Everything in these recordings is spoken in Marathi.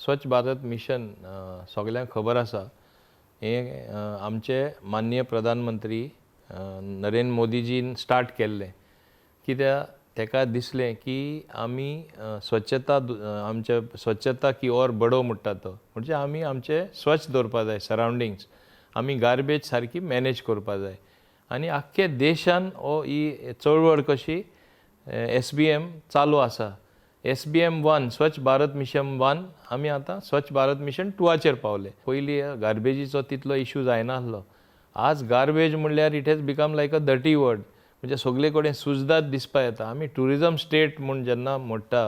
स्वच्छ भारत मिशन सगळ्यांक खबर आसा। हे आमचे माननीय प्रधानमंत्री नरेंद्र मोदीजीन स्टार्ट केल्लें। कित्याक तेका दिसलें की आमी आमचे स्वच्छता की और बडो म्हणटा तो म्हणजे आमी आमचे स्वच्छ दवरपा जाय सरावंडिंग्स। आमी गार्बेज सारकी मॅनेज करपा जाय आनी आख्खे देशान ही चळवळ कशी SBM चालू आसा। SBM 1 स्वच्छ भारत मिशन 1 आमी आतां स्वच्छ भारत मिशन 2चेर पावले। पयलीं गार्बेजीचो तितलो इश्यू जायनासलो। आज गार्बेज म्हणल्यार it has become like a dirty word, म्हणजे सगळे कडेन सुजदात दिसपा येता। आमी टुरिजम स्टेट म्हूण जेन्ना म्हणटा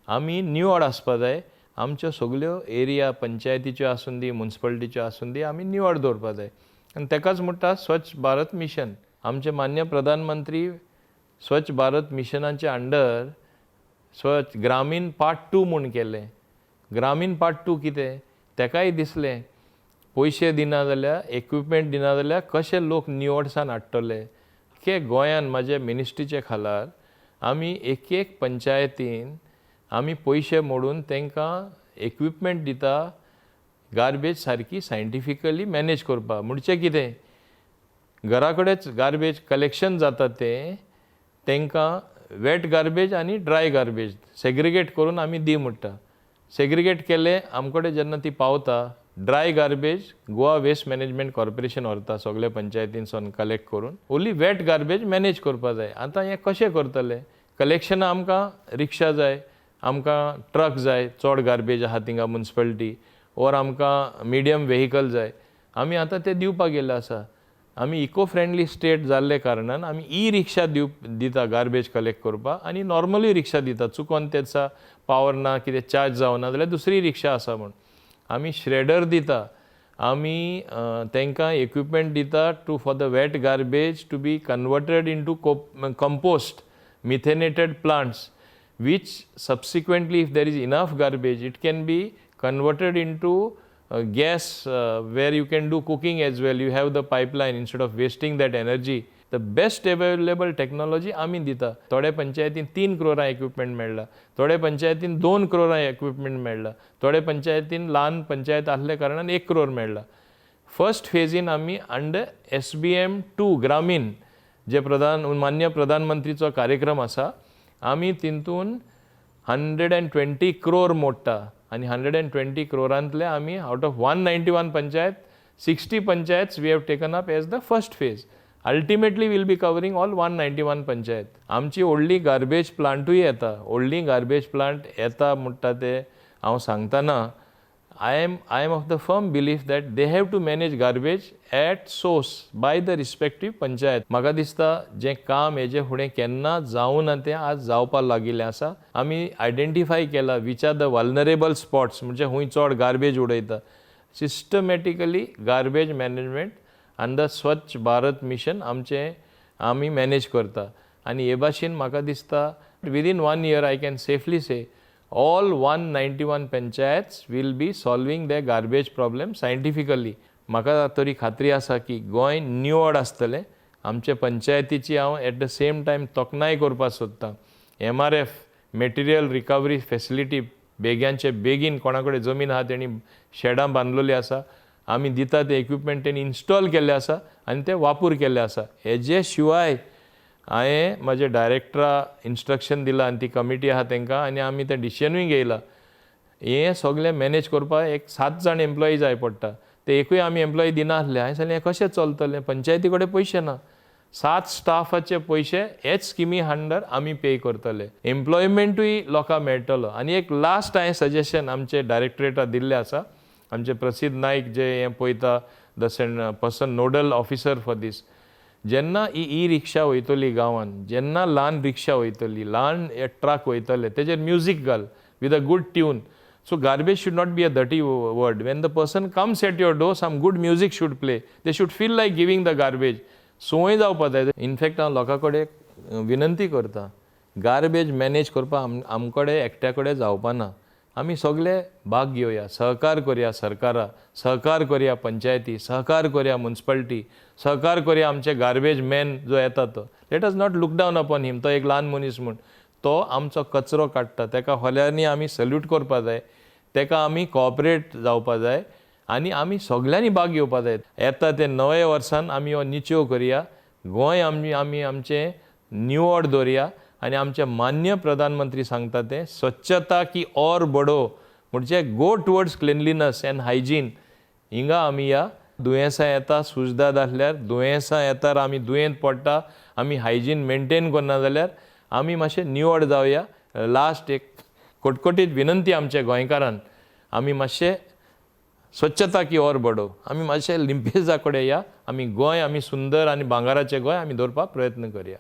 आमी निवड आसपा जाय। आमच्यो सगळ्यो एरिया पंचायतीच्यो आसूं दी म्युनिसिपालिटीच्यो आसूं दी आमी निवड दवरपा जाय आनी तेकाच म्हणटा स्वच्छ भारत मिशन। आमचे मान्य प्रधानमंत्री स्वच्छ भारत मिशनाच्या अंडर स्वच्छ ग्रामीण पार्ट 2 म्हूण केलें। ग्रामीण पार्ट 2 कितें तेकाय दिसलें पयशे दिना जाल्यार इक्विपमेंट दिना जाल्यार कशे लोक निवडसान हाडटले। के गोंयान म्हाजे मिनिस्ट्रीचे खालार आमी एक एक पंचायतीन आमी पयशे मोडून तांकां इक्विपमेंट दिता गार्बेज सारकी सायंटिफिकली मॅनेज करपा। म्हणजे कितें घरा कडेच गार्बेज कलेक्शन जाता तें तांकां वेट गार्बेज आनी ड्राय गार्बेज सेग्रिगेट करून आमी दी म्हणटा। सेग्रिगेट केले आमकडे जेन्ना ती पावता dry garbage Goa waste management corporation व्हरता सगळे पंचायतींसून कलेक्ट करून। ओन्ली वेट गार्बेज मॅनेज करपा जाय। आतां हें कशें करतले? कलेक्शना आमकां रिक्षा जाय, आमकां ट्रक जाय, चड गार्बेज आहा थिंगा म्युनिसिपालिटी ओर आमकां मिडियम वेहिकल जाय। आमी आतां ते दिवपाक गेले आसा। आमी इको फ्रेंडली स्टेट जाल्ले कारणान आमी रिक्षा दिता गार्बेज कलेक्ट करपाक आनी नॉर्मली रिक्षा दिता। चुकोन तेचा पावर ना कितें चार्ज जावना जाल्यार दुसरी रिक्षा आसा म्हूण। आमी श्रेडर दिता, आमी तांकां इक्विपमेंट दिता for the wet garbage to be converted into compost methanated plants which subsequently if there is enough garbage it can be converted into gas where you can do cooking as well. You have the pipeline instead of wasting that energy. The best available technology आमी दिता। थोडे पंचायतीन 3 करोरा इक्विपमेंट मेळ्ळा, थोडे पंचायतीन 2 करोरा इक्विपमेंट मेळ्ळा, थोडे पंचायतीन ल्हान पंचायत आसले कारणान 1 करोर मेळ्ळा। फर्स्ट फेजीन आमी अंडर SBM 2 ग्रामीण जे मान्य प्रधानमंत्रीचो कार्यक्रम आसा आमी तितून 120 करोर मोडटा आनी 120 करोरांतले आमी out of 191 panchayat 60 panchayat we have taken up as the first phase. Ultimately will be covering all 191 panchayat. आमची व्हडली गार्बेज प्लांटूय येता। व्हडली गार्बेज प्लांट येता म्हणटा ते हांव सांगतना I am of the firm belief that they have to manage garbage at source by the respective panchayat. म्हाका दिसता जे काम हेजे फुडें केन्ना जावना तें आज जावपाक लागिल्लें आसा। आमी आयडेंटिफाय केला which are the vulnerable spots म्हणजे खूंय चड गार्बेज उडयता। सिस्टमॅटिकली गार्बेज मॅनेजमेंट अंडर स्वच्छ भारत मिशन आमी मॅनेज करता आनी हे भाशेन म्हाका दिसता within 1 year I can safely say all 191 panchayats will be solving their garbage problem scientifically. म्हाका तरी खात्री आसा की गोंय निवड आसतलें। आमचे पंचायतीची हांव एट द सेम टायम तोखणाय करपाक सोदतां। MRF मॅटेरियल रिकवरी फेसिलिटी बेग्यांचे बेगीन कोणा कडेन जमीन आहा तेणी शेडां बांदलेलीं आसा आमी दिता ते इक्विपमेंट तेणी इन्स्टॉल केल्ले आसा आनी ते वापर केल्ले आसा। हेजे शिवाय हांवें म्हाजे डायरेक्टरा इन्स्ट्रक्शन दिला आनी ती कमिटी आहा तांकां आनी आमी तें डिसिजनूय घेयला। हें सगळें मॅनेज करपाक एक 7 जाण एम्प्लॉई जाय पडटा। ते एकूय आमी एम्प्लॉई दिनासले। हांवें सांगलें हें कशें चलतलें? पंचायती कडेन पयशे ना। 7 स्टाफाचे पयशे हेच स्किमी अंडर आमी पे करतले। एम्प्लॉयमेंटूय लोकांक मेळटलो। आनी एक लास्ट हांवें सजेशन आमचे डायरेक्टरेटाक दिल्लें आसा। आमचे प्रसिद्ध नायक जे हें पळयता the person nodal officer for this, जेन्ना ही रिक्षा वयतली गांवान, जेन्ना ल्हान रिक्षा वयतली, ल्हान ट्रक वयतले तेजेर म्युजीक घाल with a good tune. So garbage should not be a dirty word. When the person comes at your door some good music should play. They should feel like giving the garbage. संवय जावपा जाय। इनफॅक्ट हांव लोकां कडेन विनंती करता गार्बेज मॅनेज करपाक आमकडे एकट्या कडेन जावपा ना। आमी सगळे भाग घेवया, सहकार करया सरकारा, सहकार करया पंचायती, सहकार करया म्युनिसिपालिटी, सहकार करया आमचे गार्बेज मॅन जो येता तो। Let us not look down upon him. तो एक ल्हान मनीस म्हूण तो आमचो कचरो काडटा, ताका खोल्यांनी आमी सल्यूट करपा जाय। तेका आमी कॉपरेट जावपा जाय आनी आमी सगळ्यांनी भाग घेवपा जाय. येता ते नवे वर्सान आमी हो निश्चय करया, गोंय आमी आमचें निवड दवरया आनी आमचे मान्य प्रधानमंत्री सांगता ते स्वच्छता की और बडो म्हणजे go towards cleanliness and hygiene. हिंगा आमी या दुयेंसां येता सुजदाद आसल्यार, दुयेंसां येता आमी दुयेंत पडटा, आमी हायजीन मेंटेन करना जाल्यार आमी मातशें निवड जावया. लास्ट एक कटकटीत विनंती आमच्या गोंयकारान, आमी मातशें स्वच्छता की और बडो, आमी मातशें लिंपेजा कडेन या. आमी गोंय आमी सुंदर आनी भांगाराचें गोंय आमी दवरपाक प्रयत्न करया.